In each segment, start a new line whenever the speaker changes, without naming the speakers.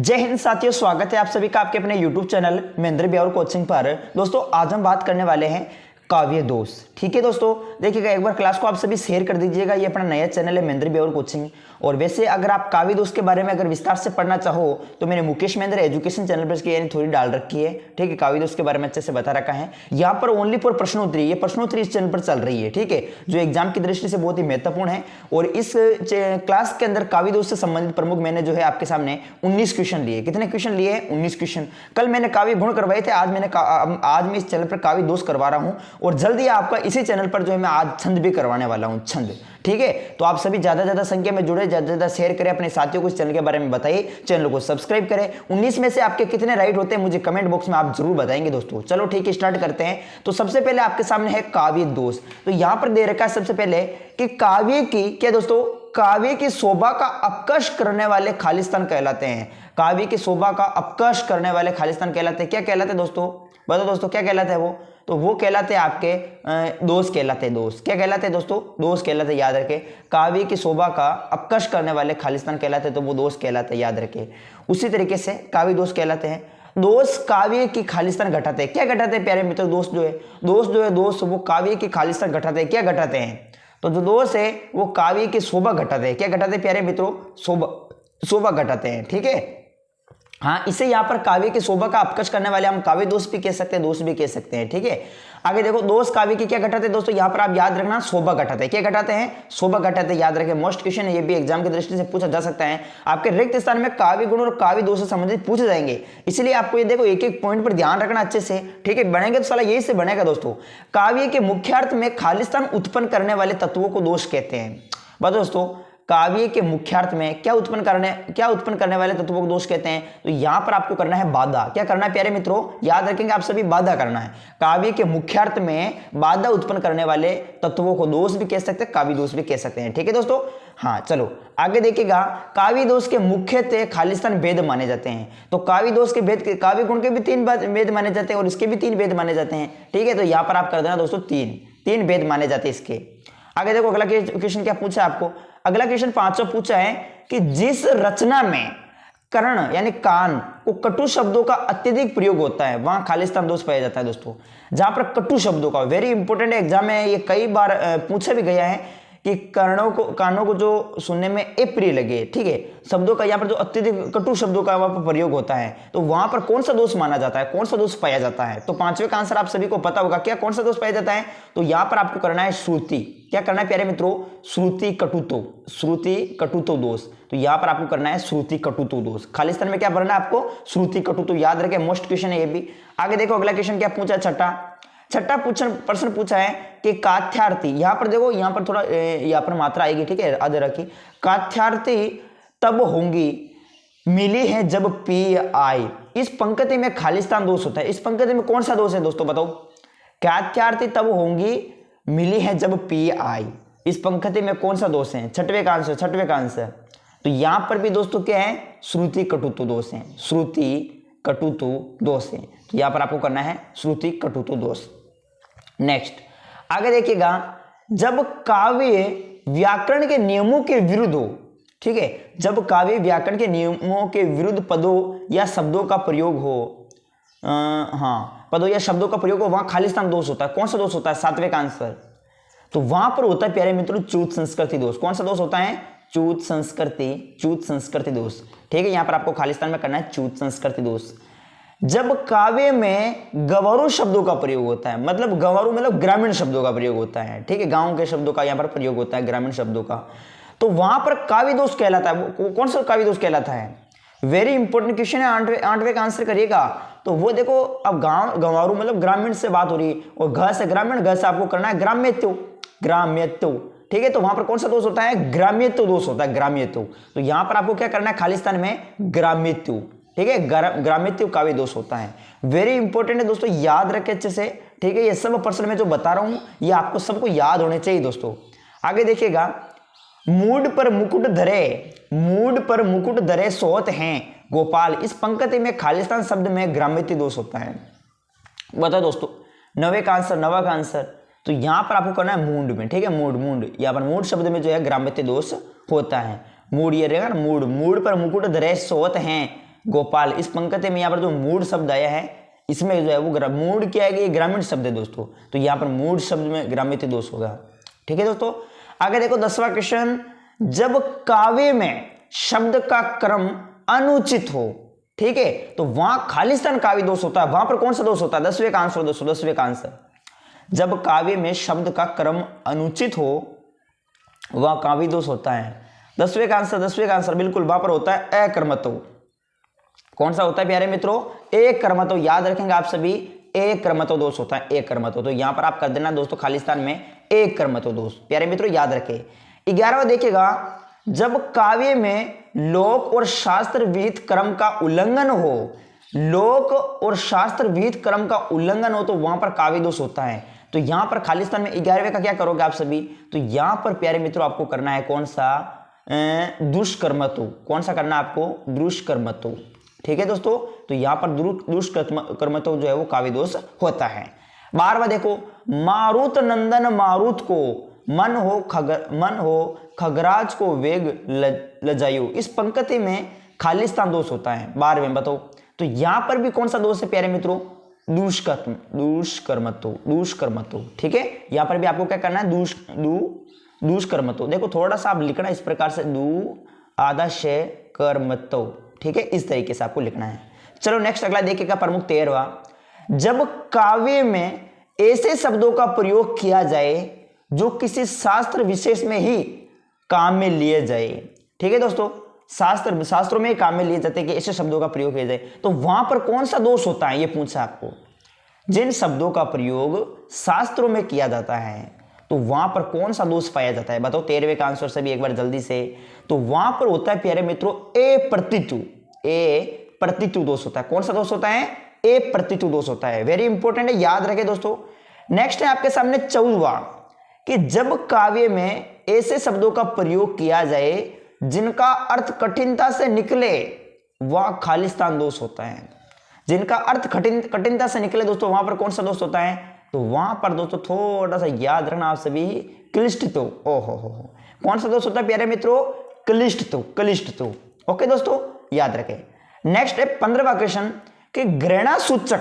जय हिंद साथियों, स्वागत है आप सभी का आपके अपने YouTube channel Mahendra Beawar coaching पर। दोस्तों आज हम बात करने वाले हैं काव्य दोष। ठीक है दोस्तों, देखिएगा एक बार क्लास को आप सभी शेयर कर दीजिएगा। ये अपना नया चैनल है महेंद्र ब्यावर कोचिंग। और वैसे अगर आप काव्य दोष के बारे में अगर विस्तार से पढ़ना चाहो तो मैंने मुकेश महेंद्र एजुकेशन चैनल पर इसकी यानी थोड़ी डाल रखी है। ठीक है, काव्य दोष के बारे में अच्छे से बता रखा है। यहाँ पर ओनली फॉर प्रश्नोत्तरी, ये प्रश्नोत्तरी इस चैनल पर चल रही है। ठीक है, जो एग्जाम की दृष्टि से बहुत ही महत्वपूर्ण है। और इस क्लास के अंदर काव्य दोष से संबंधित प्रमुख मैंने जो है आपके सामने 19 क्वेश्चन लिए। कितने क्वेश्चन लिए? 19 क्वेश्चन। कल मैंने काव्य गुण करवाए थे, आज मैं इस चैनल पर काव्य दोष करवा रहा हूँ। और जल्दी आपका इसी चैनल पर जो है मैं आज छंद भी करवाने वाला हूँ, छंद। ठीक है, तो आप सभी ज्यादा संख्या में जुड़े, ज्यादा शेयर करें, अपने साथियों को इस चैनल के बारे में बताइए, चैनल को सब्सक्राइब करें। 19 में से आपके कितने राइट होते हैं मुझे कमेंट बॉक्स में आप जरूर बताएंगे दोस्तों। चलो ठीक है, स्टार्ट करते हैं। तो सबसे पहले आपके सामने है काव्य दोष। तो यहां पर दे रखा है सबसे पहले कि काव्य की क्या दोस्तों, काव्य की शोभा का अपकर्ष करने वाले खालिस्तान कहलाते हैं। काव्य की शोभा का अपकर्ष करने वाले खालिस्तान कहलाते हैं। क्या कहलाते हैं दोस्तों? बताओ दोस्तों, क्या कहलाते हैं वो? तो वो कहलाते हैं आपके दोष कहलाते हैं। दोष क्या कहलाते हैं दोस्तों? दोष कहलाते हैं, याद रखें। काव्य की शोभा का अपकर्ष करने वाले खालिस्तान कहलाते हैं, तो वो दोष कहलाते हैं, याद रखें। उसी तरीके से काव्य दोष कहलाते हैं। दोष काव्य की खालिस्तान घटाते हैं। क्या घटाते हैं प्यारे मित्रों? दोष वो काव्य की खालिस्तान घटाते हैं। क्या घटाते हैं? तो जो दोष है वो काव्य की शोभा घटाते हैं। क्या घटाते हैं प्यारे मित्रों? शोभा घटाते हैं। ठीक है, हाँ, इसे यहाँ पर काव्य की शोभा का अपकर्ष करने वाले हम काव्य दोष भी कह सकते हैं, दोष भी कह सकते हैं। ठीक है, आगे देखो, दोष काव्य की क्या घटाते हैं दोस्तों? यहाँ पर आप याद रखना, शोभा घटाते हैं। क्या घटाते हैं? शोभा घटाते हैं, याद रखें। मोस्ट क्वेश्चन है, ये भी एग्जाम की दृष्टि से पूछा जा सकता है। आपके रिक्त स्थान में काव्य गुण और काव्य दोष से संबंधित पूछे जाएंगे, इसलिए आपको ये देखो एक एक पॉइंट पर ध्यान रखना अच्छे से। ठीक है, बनेंगे तो साला यही से बनेगा दोस्तों। काव्य के मुख्यार्थ में खालिस्तान उत्पन्न करने वाले तत्वों को दोष कहते हैं। बताओ दोस्तों, काव्य के मुख्यार्थ में क्या उत्पन्न करने वाले तत्वों को दोष कहते हैं? तो यहां पर आपको करना है बाधा। क्या करना है प्यारे मित्रों? याद रखेंगे आप सभी, बाधा करना है। काव्य के मुख्यार्थ में बाधा उत्पन्न करने वाले तत्वों को दोष भी कह सकते हैं, काव्य दोष भी कह सकते हैं। ठीक है दोस्तों, हाँ चलो आगे देखिएगा। काव्य दोष के मुख्यतः खालिस्तान भेद माने जाते हैं। तो काव्य दोष के भेद, काव्य गुण के भी 3 भेद माने जाते हैं और इसके भी 3 भेद माने जाते हैं। ठीक है, तो यहां पर आप कर देना दोस्तों, 3 भेद माने जाते हैं इसके। आगे देखो, अगला क्वेश्चन क्या पूछा आपको? अगला क्वेश्चन 5वां पूछा है कि जिस रचना में कर्ण यानी कान को कटु शब्दों का अत्यधिक प्रयोग होता है वहां खालिस्तान दोष पाया जाता है। दोस्तों जहां पर कटु शब्दों का, वेरी इंपॉर्टेंट एग्जाम है, ये कई बार पूछा भी गया है कि कानों को जो सुनने में अप्रिय लगे, ठीक है, शब्दों का यहाँ पर जो अत्यधिक कटु शब्दों का वहां पर प्रयोग होता है, तो वहां पर कौन सा दोष माना जाता है, कौन सा दोष पाया जाता है? तो 5वें का आंसर आप सभी को पता होगा। क्या, कौन सा दोष पाया जाता है? तो यहाँ पर आपको करना है श्रुति। क्या करना है प्यारे मित्रों? श्रुति कटुतो दोष। तो यहाँ पर आपको करना है श्रुति कटुतो दोष। खालिस्तान में क्या भरना है आपको? श्रुति कटुतो। याद रखें, मोस्ट क्वेश्चन है ये भी। आगे देखो, अगला क्वेश्चन क्या पूछा? छठा प्रश्न पूछा है कि काथ्यार्थी, यहां पर देखो, यहां पर थोड़ा यहां पर मात्रा आएगी, ठीक है, आदर रखी। काथ्यार्थी तब होंगी मिली है जब पी आई। इस पंक्ति में खालिस्तान दोष होता है। इस पंक्ति में कौन सा दोष है दोस्तों? बताओ। काथ्यार्थी तब होंगी मिली है जब पी आई, इस पंक्ति में कौन सा दोष है? छठवें का आंसर। तो यहां पर भी दोस्तों क्या है? श्रुति कटुतो दोष है। श्रुति कटुतो दोष है। तो यहां पर आपको करना है श्रुति कटुतो दोष। नेक्स्ट आगे देखिएगा, जब काव्य व्याकरण के नियमों के विरुद्ध हो, ठीक है, जब काव्य व्याकरण के नियमों के विरुद्ध पदों या शब्दों का प्रयोग हो, पदों या शब्दों का प्रयोग हो, वहां खालिस्तान दोष होता है। कौन सा दोष होता है? 7वें का आंसर। तो वहां पर होता है प्यारे मित्रों च्युत संस्कृति दोष। कौन सा दोष होता है? च्युत संस्कृति दोष। ठीक है, यहां पर आपको खालिस्तान में करना है च्युत संस्कृति दोष। जब काव्य में गंवारू शब्दों का प्रयोग होता है, मतलब गंवारू मतलब ग्रामीण शब्दों का प्रयोग होता है, ठीक है, गांव के शब्दों का यहां पर प्रयोग होता है, ग्रामीण शब्दों का, तो वहां पर काव्य दोष कहलाता है। वो कौन सा काव्य दोष कहलाता है? वेरी इंपॉर्टेंट क्वेश्चन है, 8वें का आंसर करिएगा। तो वो देखो, अब गंवारू मतलब ग्रामीण से बात हो रही है, और घ से ग्रामीण, घ से आपको करना है ग्राम्यत्व। ठीक है, तो वहां पर कौन सा दोष होता है? ग्राम्यत्व दोष होता है, ग्राम्यत्व। तो यहां पर आपको क्या करना है? खालिस्तान में ग्राम्यत्व। ठीक है, ग्राम्यत्व काव्य दोष होता है। वेरी इंपॉर्टेंट है दोस्तों, याद रखें अच्छे से। ठीक है, ये सब प्रश्न में जो बता रहा हूं ये आपको सबको याद होने चाहिए दोस्तों। आगे देखिएगा, मूड पर मुकुट धरे सोत हैं गोपाल, इस पंक्ति में खालिस्तान शब्द में ग्राम्यत्व दोष होता है। बताओ दोस्तों, 9वें का आंसर। तो यहां पर आपको करना है मूड में। ठीक है, मूड, यहाँ पर मूड शब्द में जो है ग्राम्यत्व दोष होता है। मूड ये रहेगा ना, मूड पर मुकुट धरे सोत हैं गोपाल। इस पंक्ति में यहाँ पर जो मूड शब्द आया है इसमें जो है वो मूड क्या है कि ग्रामीण शब्द है दोस्तों, तो यहाँ पर मूड शब्द में ग्राम्यति दोष होगा। ठीक है दोस्तों, आगे देखो 10वां क्वेश्चन, जब काव्य में शब्द का क्रम अनुचित हो, ठीक है, तो वहां खालिस्तान काव्य दोष होता है। वहां पर कौन सा दोष होता है? 10वें का आंसर दोस्तों, 10वें का आंसर, जब काव्य में शब्द का क्रम अनुचित हो वह काव्य दोष होता है। 10वें का आंसर, 10वें का आंसर बिल्कुल वहां पर होता है अकर्मतो। कौन सा होता है प्यारे मित्रों? अकर्मतो। याद रखेंगे आप सभी, अकर्मतो दोष होता है, अकर्मतो। तो यहां पर आप कर देना दोस्तों खालिस्तान में अकर्मतो दोष, प्यारे मित्रों याद रखें। 11वां देखिएगा, जब काव्य में लोक और शास्त्र विहित क्रम का उल्लंघन हो, लोक और शास्त्र विहित क्रम का उल्लंघन हो तो वहां पर काव्य दोष होता है। तो यहां पर खालिस्तान में 11वें का क्या करोगे आप सभी? तो यहां पर प्यारे मित्रों आपको करना है कौन सा? दुष्कर्मतो। कौन सा करना है आपको? दुष्कर्मतो। ठीक है दोस्तों, तो यहां पर दुष्कर्मतो जो है वो काव्य दोष होता है। 12वां देखो, मारुत नंदन मारुत को मन हो खगराज को वेग लजायु। इस पंक्ति में खालिस्तान दोष होता है। 12वें बताओ, तो यहां पर भी कौन सा दोष है प्यारे मित्रों? दुष्कर्मतो। ठीक है, यहां पर भी आपको क्या करना है? दुष्कर्मतो। देखो थोड़ा सा आप लिखना इस प्रकार से, आदर्शय कर्मतो। ठीक है, इस तरीके से आपको लिखना है। चलो नेक्स्ट अगला देखिएगा, प्रमुख 13वां, जब काव्य में ऐसे शब्दों का प्रयोग किया जाए जो किसी शास्त्र विशेष में ही काम में लिए जाए। ठीक है दोस्तों, शास्त्रों में काम में लिए जाते हैं कि ऐसे शब्दों का प्रयोग किया जाए, तो वहां पर कौन सा दोष होता है? ये पूछा आपको। जिन शब्दों का प्रयोग शास्त्रों में किया जाता है तो वहां पर कौन सा दोष पाया जाता है? बताओ 13वें का आंसर सभी एक बार जल्दी से। तो वहां पर होता है प्यारे मित्रों प्रतितु दोष होता है। कौन सा दोष होता है? प्रतितु दोष होता है। वेरी इंपॉर्टेंट है, याद रखें दोस्तों। नेक्स्ट है आपके सामने 14वां, कि जब काव्य में ऐसे शब्दों का प्रयोग किया जाए जिनका अर्थ कठिनता से निकले वह खालिस्तान दोष होता है। जिनका अर्थ कठिनता से निकले दोस्तों, वहां पर कौन सा दोष होता है? तो वहां पर दोस्तों थोड़ा सा याद रखना आप सभी, क्लिष्टतो। ओहो, कौन सा दोष होता है प्यारे मित्रों? क्लिष्टतो। ओके दोस्तों, याद रखें। नेक्स्ट है 15वां क्वेश्चन, कि घृणा सूचक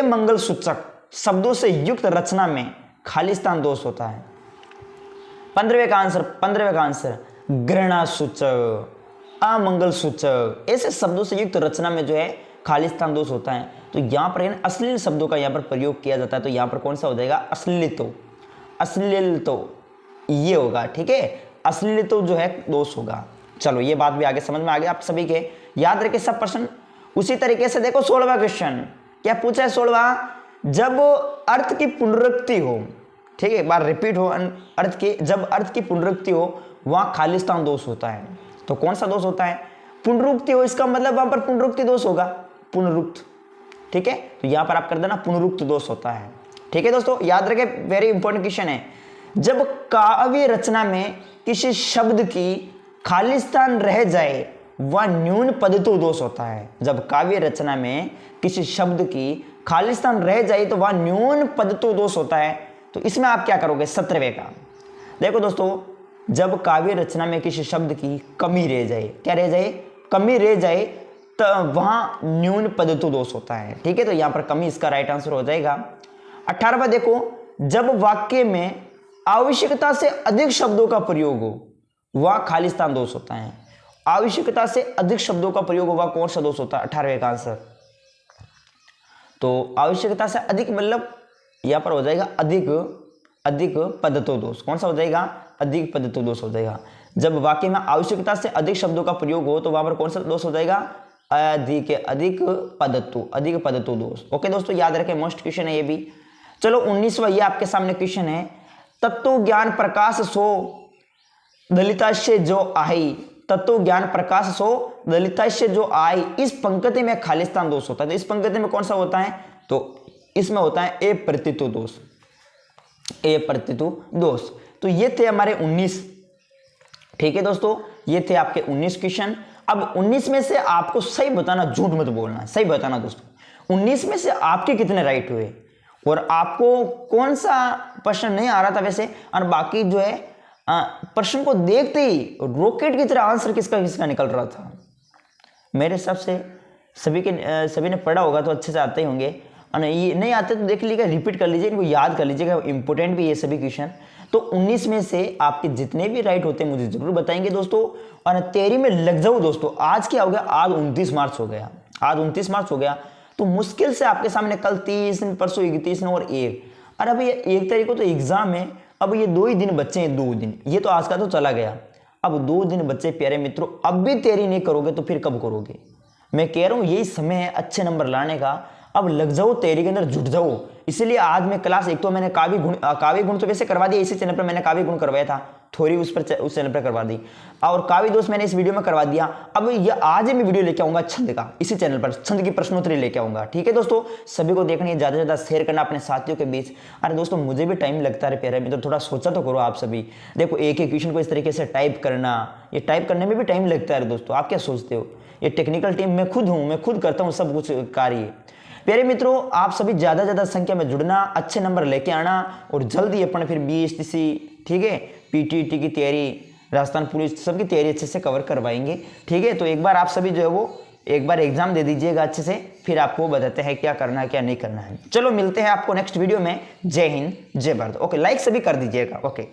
मंगल सूचक शब्दों से युक्त रचना में खालिस्तान दोष होता है। 15वें का आंसर घृणा सूचक, अमंगल सूचक, ऐसे शब्दों से युक्त रचना में जो है खालिस्तान दोष होता है। तो यहां पर अश्लील शब्दों का यहां पर प्रयोग किया जाता है, तो यहां पर कौन सा हो जाएगा? अश्लील ये होगा। ठीक है, अश्लील जो है दोष होगा। चलो ये बात भी आगे समझ में आ गई आप सभी के, याद रखे सब प्रश्न। उसी तरीके से देखो 16वां क्वेश्चन, क्या पूछा है 16वां, जब अर्थ की पुनरुक्ति हो, ठीक है, एक बार रिपीट हो जब अर्थ की पुनरुक्ति हो वहां खालिस्तान दोष होता है। तो कौन सा दोष होता है? पुनरुक्ति हो, इसका मतलब वहां पर पुनरुक्ति दोष होगा, पुनरुक्त। ठीक है, तो यहां पर आप कर देना पुनरुक्त दोष होता है। ठीक है दोस्तों, याद रखें, वेरी इंपॉर्टेंट क्वेश्चन है। जब काव्य रचना में किसी शब्द की खालिस्तान रह जाए वह न्यून पदतु दोष होता है। जब काव्य रचना में किसी शब्द की खालिस्तान रह जाए तो वह न्यून पदतु दोष होता है। तो इसमें आप क्या करोगे? 17वें का देखो दोस्तों, जब काव्य रचना में किसी शब्द की कमी रह जाए, क्या रह जाए? कमी रह जाए, तो वहां न्यून पदतु दोष होता है। ठीक है, तो यहां पर कमी इसका राइट आंसर हो जाएगा। 18वां देखो, जब वाक्य में आवश्यकता से अधिक शब्दों का प्रयोग हो वह खालिस्तान दोष होता है। आवश्यकता से अधिक शब्दों का प्रयोग होगा, कौन सा दोष होता है? 18वें का आंसर। तो आवश्यकता से अधिक मतलब यहां पर हो जाएगा अधिक पदतो दोष। कौन सा हो जाएगा? अधिक पदतो दोष हो जाएगा। जब वाक्य में आवश्यकता से अधिक शब्दों का प्रयोग हो तो वहां पर कौन सा दोष हो जाएगा? अधिक पदतो दोष। ओके दोस्तों, याद रखें, मोस्ट क्वेश्चन है ये भी। चलो 19वां ये आपके सामने क्वेश्चन है, तत्व ज्ञान प्रकाश सो दलिताश्य जो आई, तत्व ज्ञान प्रकाश सो दलिताश्य जो आई, इस पंक्ति में खालिस्तान दोष होता है। तो इस पंक्ति में कौन सा होता है? तो इसमें होता है प्रतितु दोष। तो ये थे हमारे 19। ठीक है दोस्तों, ये थे आपके 19 क्वेश्चन। अब 19 में से आपको सही बताना, झूठ मत बोलना, सही बताना दोस्तों। 19 में से आपके कितने राइट हुए और आपको कौन सा प्रश्न नहीं आ रहा था वैसे, और बाकी जो है प्रश्न को देखते ही रॉकेट की तरह आंसर किसका निकल रहा था। मेरे हिसाब से सभी ने पढ़ा होगा तो अच्छे से आते ही होंगे, और ये नहीं आते तो देख लीजिएगा, रिपीट कर लीजिए, इनको याद कर लीजिएगा, इंपॉर्टेंट भी ये सभी क्वेश्चन। तो 19 में से आपके जितने भी राइट होते हैं मुझे जरूर बताएंगे दोस्तों। और 13 में लग जाओ दोस्तों। आज क्या हो गया, आज 29 मार्च हो गया, आज 29 मार्च हो गया, तो मुश्किल से आपके सामने कल 30 दिन, परसों 31 दिन और 1, और अब ये 1 तारीख को तो एग्जाम है। अब ये 2 ही दिन बच्चे हैं, 2 दिन, ये तो आज का तो चला गया। अब 2 दिन बच्चे प्यारे मित्रों, अब भी तैयारी नहीं करोगे तो फिर कब करोगे। मैं कह रहा हूँ यही समय है अच्छे नंबर लाने का। अब लग जाओ तैयारी के अंदर, जुट जाओ। इसीलिए आज मैं क्लास, एक तो मैंने काव्य गुण तो वैसे करवा दिया, इसी चैनल पर मैंने काव्य गुण करवाया था, थोड़ी उस चैनल पर करवा दी, और काव्य दोष मैंने इस वीडियो में करवा दिया। अब ये आज मैं वीडियो लेके आऊंगा छंद का, इसी चैनल पर छंद की प्रश्नोत्तरी लेके आऊंगा। ठीक है दोस्तों, सभी को देखनी है, ज्यादा से ज्यादा शेयर करना अपने साथियों के बीच। अरे दोस्तों मुझे भी टाइम लगता है प्यारे मित्र, थोड़ा सोचा तो करो आप सभी। देखो एक एक क्वेश्चन को इस तरीके से टाइप करना, ये टाइप करने में भी टाइम लगता है दोस्तों। आप क्या सोचते हो, ये टेक्निकल टीम मैं खुद हूँ, मैं खुद करता हूँ सब कुछ कार्य। प्यारे मित्रों आप सभी ज्यादा ज्यादा संख्या में जुड़ना, अच्छे नंबर लेके आना, और जल्दी अपन फिर BSTC, ठीक है, PTET की तैयारी, राजस्थान पुलिस सबकी तैयारी अच्छे से कवर करवाएंगे। ठीक है, तो एक बार आप सभी जो है वो एक बार एग्जाम दे दीजिएगा अच्छे से, फिर आपको बताते हैं क्या करना है क्या नहीं करना है। चलो मिलते हैं आपको नेक्स्ट वीडियो में। जय हिंद, जय भारत। ओके, लाइक सभी कर दीजिएगा। ओके।